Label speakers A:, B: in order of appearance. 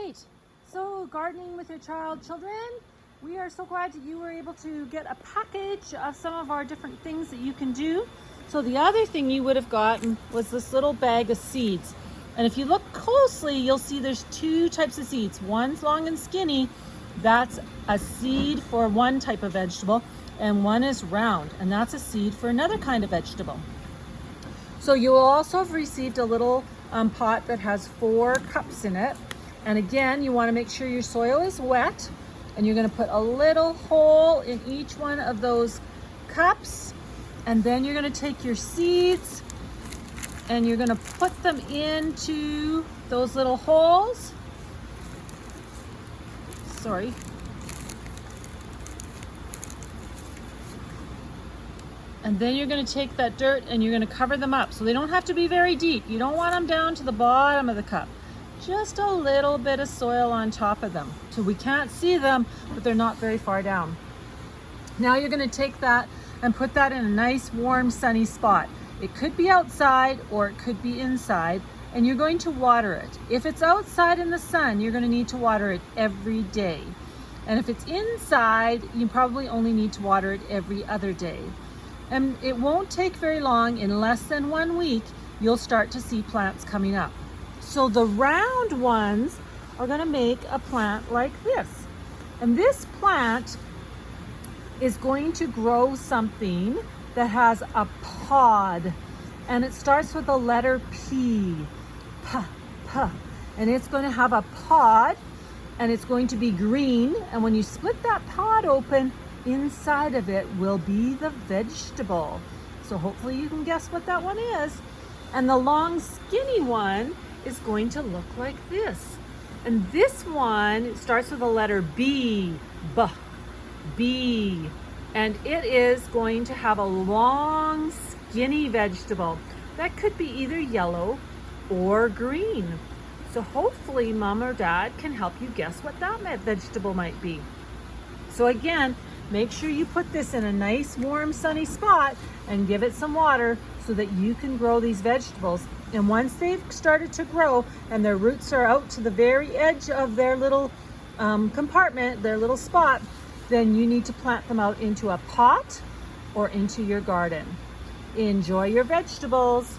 A: right, so gardening with your children, we are so glad that you were able to get a package of some of our different things that you can do. So the other thing you would have gotten was this little bag of seeds. And if you look closely, you'll see there's two types of seeds. One's long and skinny, that's a seed for one type of vegetable, and one is round, and that's a seed for another kind of vegetable. So you will also have received a little pot that has 4 cups in it. And again, you want to make sure your soil is wet, and you're going to put a little hole in each one of those cups. And then you're going to take your seeds and you're going to put them into those little holes. Sorry. And then you're going to take that dirt and you're going to cover them up. So they don't have to be very deep. You don't want them down to the bottom of the cup. Just a little bit of soil on top of them. So we can't see them, but they're not very far down. Now you're going to take that and put that in a nice, warm, sunny spot. It could be outside or it could be inside, and you're going to water it. If it's outside in the sun, you're going to need to water it every day. And if it's inside, you probably only need to water it every other day. And it won't take very long. In less than 1 week, you'll start to see plants coming up. So the round ones are going to make a plant like this. And this plant is going to grow something that has a pod. And it starts with the letter P. P, P. And it's going to have a pod, and it's going to be green. And when you split that pod open, inside of it will be the vegetable. So hopefully you can guess what that one is. And the long skinny one is going to look like this. And this one, it starts with the letter B. B. B. And it is going to have a long skinny vegetable that could be either yellow or green. So hopefully mom or dad can help you guess what that vegetable might be. So again, make sure you put this in a nice, warm, sunny spot and give it some water so that you can grow these vegetables. And once they've started to grow and their roots are out to the very edge of their little compartment, their little spot, then you need to plant them out into a pot or into your garden. Enjoy your vegetables.